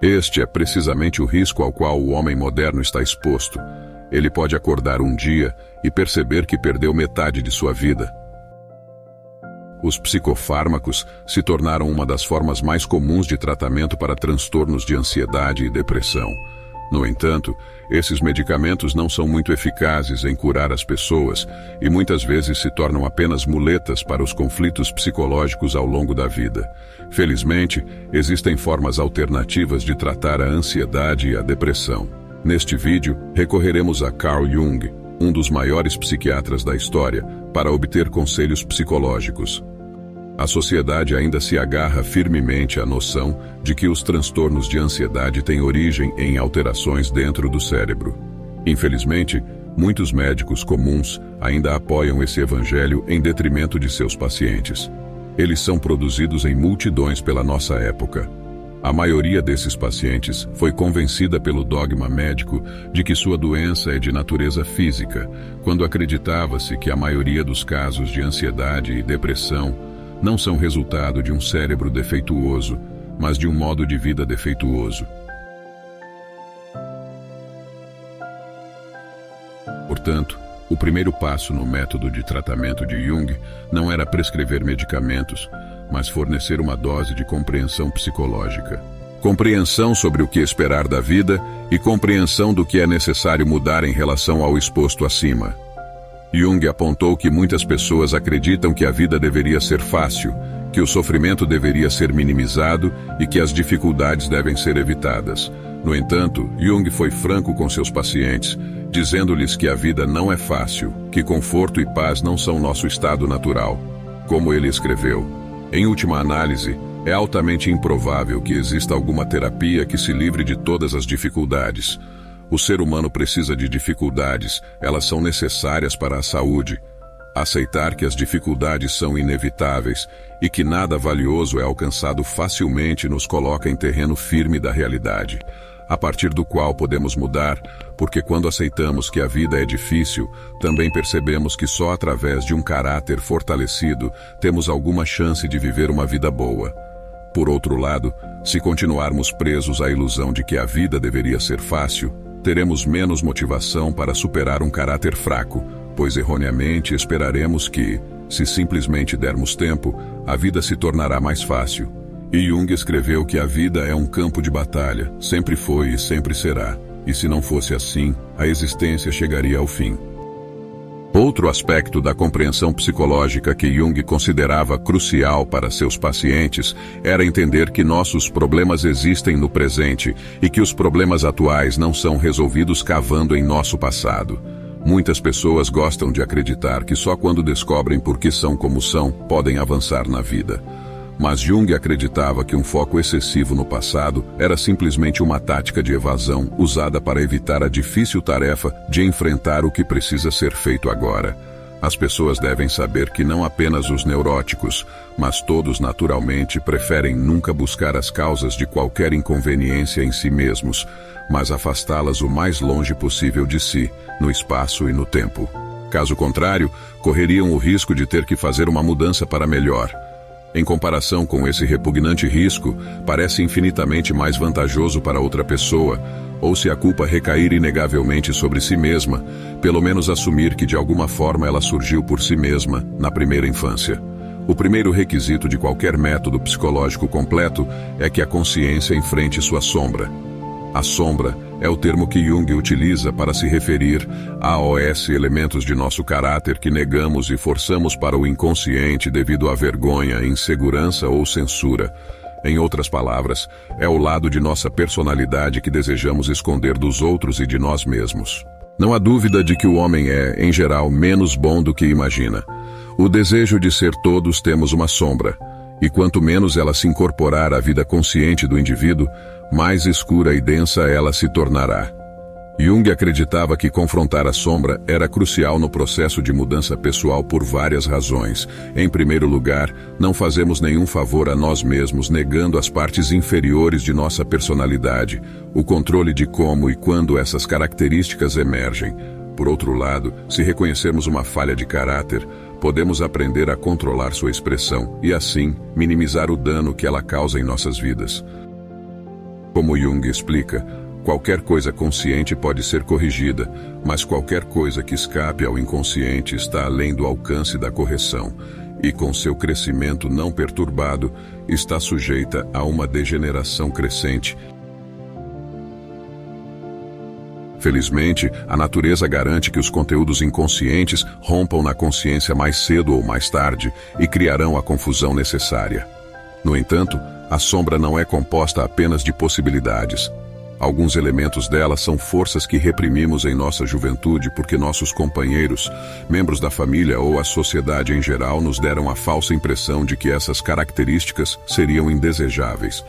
Este é precisamente o risco ao qual o homem moderno está exposto. Ele pode acordar um dia e perceber que perdeu metade de sua vida. Os psicofármacos se tornaram uma das formas mais comuns de tratamento para transtornos de ansiedade e depressão. No entanto, esses medicamentos não são muito eficazes em curar as pessoas e muitas vezes se tornam apenas muletas para os conflitos psicológicos ao longo da vida. Felizmente, existem formas alternativas de tratar a ansiedade e a depressão. Neste vídeo, recorreremos a Carl Jung, um dos maiores psiquiatras da história, para obter conselhos psicológicos. A sociedade ainda se agarra firmemente à noção de que os transtornos de ansiedade têm origem em alterações dentro do cérebro. Infelizmente, muitos médicos comuns ainda apoiam esse evangelho em detrimento de seus pacientes. Eles são produzidos em multidões pela nossa época. A maioria desses pacientes foi convencida pelo dogma médico de que sua doença é de natureza física, quando acreditava-se que a maioria dos casos de ansiedade e depressão não são resultado de um cérebro defeituoso, mas de um modo de vida defeituoso. Portanto, o primeiro passo no método de tratamento de Jung não era prescrever medicamentos, mas fornecer uma dose de compreensão psicológica. Compreensão sobre o que esperar da vida e compreensão do que é necessário mudar em relação ao exposto acima. Jung apontou que muitas pessoas acreditam que a vida deveria ser fácil, que o sofrimento deveria ser minimizado e que as dificuldades devem ser evitadas. No entanto, Jung foi franco com seus pacientes, dizendo-lhes que a vida não é fácil, que conforto e paz não são nosso estado natural. Como ele escreveu, em última análise, é altamente improvável que exista alguma terapia que se livre de todas as dificuldades. O ser humano precisa de dificuldades, elas são necessárias para a saúde. Aceitar que as dificuldades são inevitáveis e que nada valioso é alcançado facilmente nos coloca em terreno firme da realidade, a partir do qual podemos mudar, porque quando aceitamos que a vida é difícil, também percebemos que só através de um caráter fortalecido temos alguma chance de viver uma vida boa. Por outro lado, se continuarmos presos à ilusão de que a vida deveria ser fácil, teremos menos motivação para superar um caráter fraco, pois erroneamente esperaremos que, se simplesmente dermos tempo, a vida se tornará mais fácil. E Jung escreveu que a vida é um campo de batalha, sempre foi e sempre será, e se não fosse assim, a existência chegaria ao fim. Outro aspecto da compreensão psicológica que Jung considerava crucial para seus pacientes era entender que nossos problemas existem no presente e que os problemas atuais não são resolvidos cavando em nosso passado. Muitas pessoas gostam de acreditar que só quando descobrem por que são como são, podem avançar na vida. Mas Jung acreditava que um foco excessivo no passado era simplesmente uma tática de evasão usada para evitar a difícil tarefa de enfrentar o que precisa ser feito agora. As pessoas devem saber que não apenas os neuróticos, mas todos naturalmente preferem nunca buscar as causas de qualquer inconveniência em si mesmos, mas afastá-las o mais longe possível de si, no espaço e no tempo. Caso contrário, correriam o risco de ter que fazer uma mudança para melhor. Em comparação com esse repugnante risco, parece infinitamente mais vantajoso para outra pessoa, ou se a culpa recair inegavelmente sobre si mesma, pelo menos assumir que de alguma forma ela surgiu por si mesma, na primeira infância. O primeiro requisito de qualquer método psicológico completo é que a consciência enfrente sua sombra. A sombra é o termo que Jung utiliza para se referir a elementos de nosso caráter que negamos e forçamos para o inconsciente devido à vergonha, insegurança ou censura. Em outras palavras, é o lado de nossa personalidade que desejamos esconder dos outros e de nós mesmos. Não há dúvida de que o homem é, em geral, menos bom do que imagina. O desejo de ser todos temos uma sombra, e quanto menos ela se incorporar à vida consciente do indivíduo, mais escura e densa ela se tornará. Jung acreditava que confrontar a sombra era crucial no processo de mudança pessoal por várias razões. Em primeiro lugar, não fazemos nenhum favor a nós mesmos negando as partes inferiores de nossa personalidade, o controle de como e quando essas características emergem. Por outro lado, se reconhecermos uma falha de caráter, podemos aprender a controlar sua expressão e, assim, minimizar o dano que ela causa em nossas vidas. Como Jung explica, qualquer coisa consciente pode ser corrigida, mas qualquer coisa que escape ao inconsciente está além do alcance da correção, e com seu crescimento não perturbado, está sujeita a uma degeneração crescente. Felizmente, a natureza garante que os conteúdos inconscientes rompam na consciência mais cedo ou mais tarde e criarão a confusão necessária. No entanto, a sombra não é composta apenas de possibilidades. Alguns elementos dela são forças que reprimimos em nossa juventude porque nossos companheiros, membros da família ou a sociedade em geral nos deram a falsa impressão de que essas características seriam indesejáveis.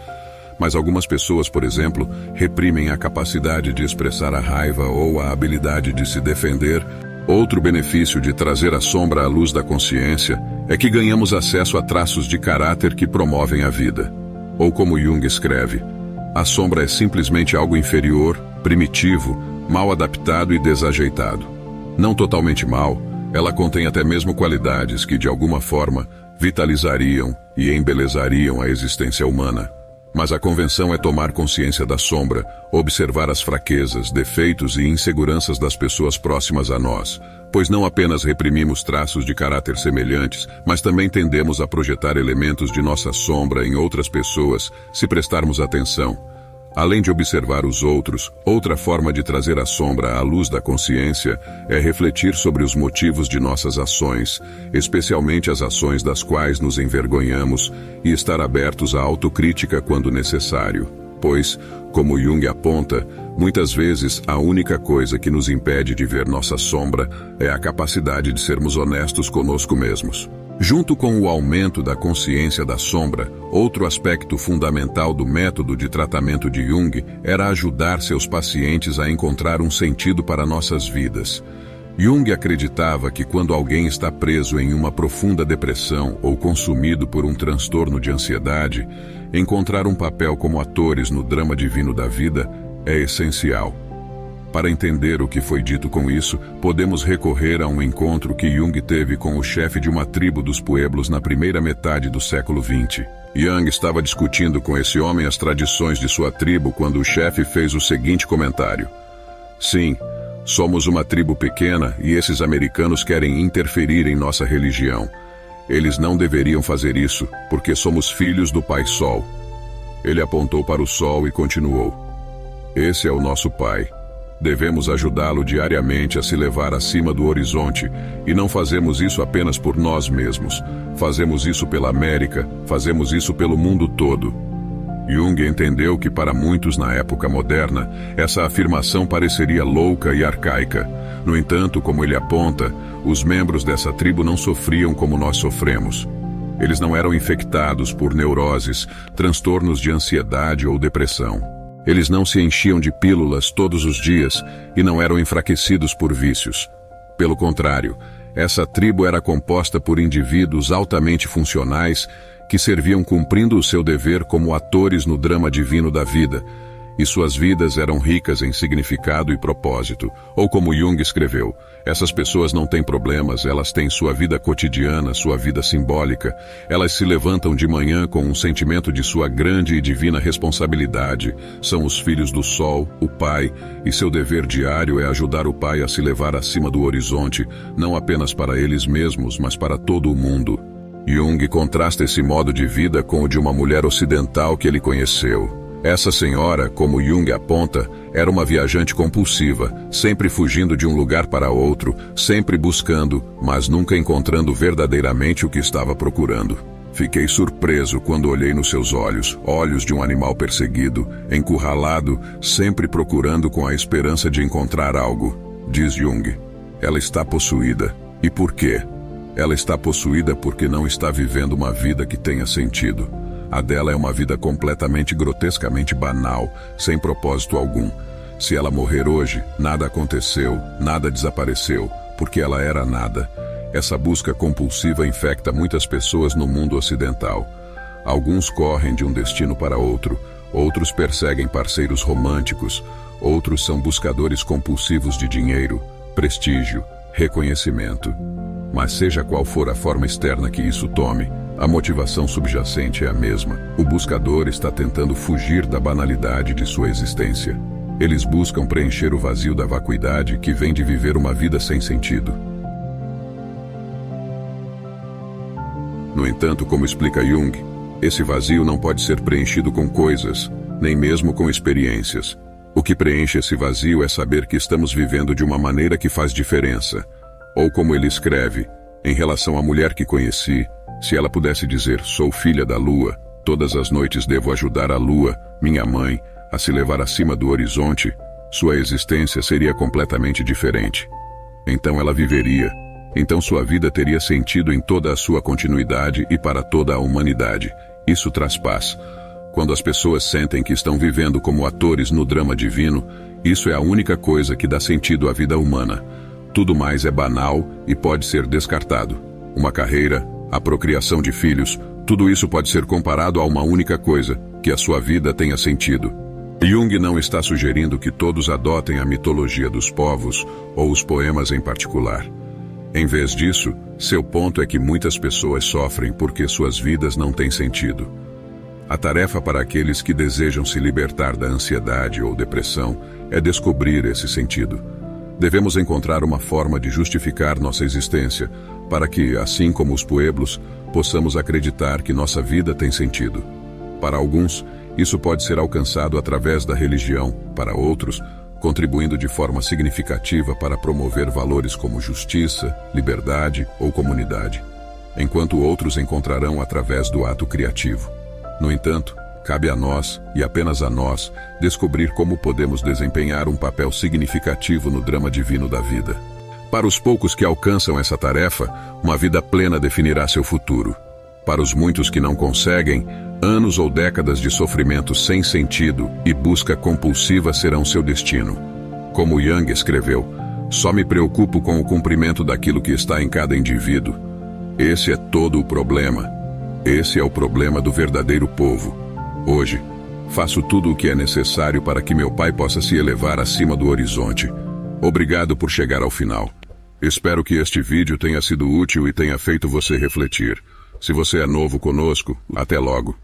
Mas algumas pessoas, por exemplo, reprimem a capacidade de expressar a raiva ou a habilidade de se defender. Outro benefício de trazer a sombra à luz da consciência é que ganhamos acesso a traços de caráter que promovem a vida. Ou como Jung escreve, a sombra é simplesmente algo inferior, primitivo, mal adaptado e desajeitado. Não totalmente mal, ela contém até mesmo qualidades que, de alguma forma, vitalizariam e embelezariam a existência humana. Mas a convenção é tomar consciência da sombra, observar as fraquezas, defeitos e inseguranças das pessoas próximas a nós, pois não apenas reprimimos traços de caráter semelhantes, mas também tendemos a projetar elementos de nossa sombra em outras pessoas, se prestarmos atenção. Além de observar os outros, outra forma de trazer a sombra à luz da consciência é refletir sobre os motivos de nossas ações, especialmente as ações das quais nos envergonhamos, e estar abertos à autocrítica quando necessário. Pois, como Jung aponta, muitas vezes a única coisa que nos impede de ver nossa sombra é a capacidade de sermos honestos conosco mesmos. Junto com o aumento da consciência da sombra, outro aspecto fundamental do método de tratamento de Jung era ajudar seus pacientes a encontrar um sentido para nossas vidas. Jung acreditava que quando alguém está preso em uma profunda depressão ou consumido por um transtorno de ansiedade, encontrar um papel como atores no drama divino da vida é essencial. Para entender o que foi dito com isso, podemos recorrer a um encontro que Jung teve com o chefe de uma tribo dos Pueblos na primeira metade do século XX. Jung estava discutindo com esse homem as tradições de sua tribo quando o chefe fez o seguinte comentário: "Sim, somos uma tribo pequena e esses americanos querem interferir em nossa religião. Eles não deveriam fazer isso, porque somos filhos do Pai Sol." Ele apontou para o Sol e continuou: "Esse é o nosso Pai. Devemos ajudá-lo diariamente a se levar acima do horizonte, e não fazemos isso apenas por nós mesmos. Fazemos isso pela América, fazemos isso pelo mundo todo." Jung entendeu que para muitos na época moderna, essa afirmação pareceria louca e arcaica. No entanto, como ele aponta, os membros dessa tribo não sofriam como nós sofremos. Eles não eram infectados por neuroses, transtornos de ansiedade ou depressão. Eles não se enchiam de pílulas todos os dias e não eram enfraquecidos por vícios. Pelo contrário, essa tribo era composta por indivíduos altamente funcionais que serviam cumprindo o seu dever como atores no drama divino da vida, e suas vidas eram ricas em significado e propósito. Ou como Jung escreveu, essas pessoas não têm problemas, elas têm sua vida cotidiana, sua vida simbólica. Elas se levantam de manhã com um sentimento de sua grande e divina responsabilidade. São os filhos do Sol, o Pai, e seu dever diário é ajudar o Pai a se levar acima do horizonte, não apenas para eles mesmos, mas para todo o mundo. Jung contrasta esse modo de vida com o de uma mulher ocidental que ele conheceu. Essa senhora, como Jung aponta, era uma viajante compulsiva, sempre fugindo de um lugar para outro, sempre buscando, mas nunca encontrando verdadeiramente o que estava procurando. Fiquei surpreso quando olhei nos seus olhos, olhos de um animal perseguido, encurralado, sempre procurando com a esperança de encontrar algo, diz Jung. Ela está possuída. E por quê? Ela está possuída porque não está vivendo uma vida que tenha sentido. A dela é uma vida completamente grotescamente banal, sem propósito algum. Se ela morrer hoje, nada aconteceu, nada desapareceu, porque ela era nada. Essa busca compulsiva infecta muitas pessoas no mundo ocidental. Alguns correm de um destino para outro, outros perseguem parceiros românticos, outros são buscadores compulsivos de dinheiro, prestígio, reconhecimento. Mas seja qual for a forma externa que isso tome, A motivação subjacente é a mesma. O buscador está tentando fugir da banalidade de sua existência. Eles buscam preencher o vazio da vacuidade que vem de viver uma vida sem sentido. No entanto, como explica Jung, esse vazio não pode ser preenchido com coisas, nem mesmo com experiências. O que preenche esse vazio é saber que estamos vivendo de uma maneira que faz diferença. Ou como ele escreve, em relação à mulher que conheci, se ela pudesse dizer, sou filha da lua, todas as noites devo ajudar a lua, minha mãe, a se levar acima do horizonte, sua existência seria completamente diferente. Então ela viveria. Então sua vida teria sentido em toda a sua continuidade e para toda a humanidade. Isso traz paz. Quando as pessoas sentem que estão vivendo como atores no drama divino, isso é a única coisa que dá sentido à vida humana. Tudo mais é banal e pode ser descartado. Uma carreira, a procriação de filhos, tudo isso pode ser comparado a uma única coisa, que a sua vida tenha sentido. Jung não está sugerindo que todos adotem a mitologia dos povos ou os poemas em particular. Em vez disso, seu ponto é que muitas pessoas sofrem porque suas vidas não têm sentido. A tarefa para aqueles que desejam se libertar da ansiedade ou depressão é descobrir esse sentido. Devemos encontrar uma forma de justificar nossa existência, para que, assim como os pueblos, possamos acreditar que nossa vida tem sentido. Para alguns, isso pode ser alcançado através da religião, para outros, contribuindo de forma significativa para promover valores como justiça, liberdade ou comunidade, enquanto outros encontrarão através do ato criativo. No entanto, cabe a nós, e apenas a nós, descobrir como podemos desempenhar um papel significativo no drama divino da vida. Para os poucos que alcançam essa tarefa, uma vida plena definirá seu futuro. Para os muitos que não conseguem, anos ou décadas de sofrimento sem sentido e busca compulsiva serão seu destino. Como Jung escreveu, só me preocupo com o cumprimento daquilo que está em cada indivíduo. Esse é todo o problema. Esse é o problema do verdadeiro povo. Hoje, faço tudo o que é necessário para que meu pai possa se elevar acima do horizonte. Obrigado por chegar ao final. Espero que este vídeo tenha sido útil e tenha feito você refletir. Se você é novo conosco, até logo.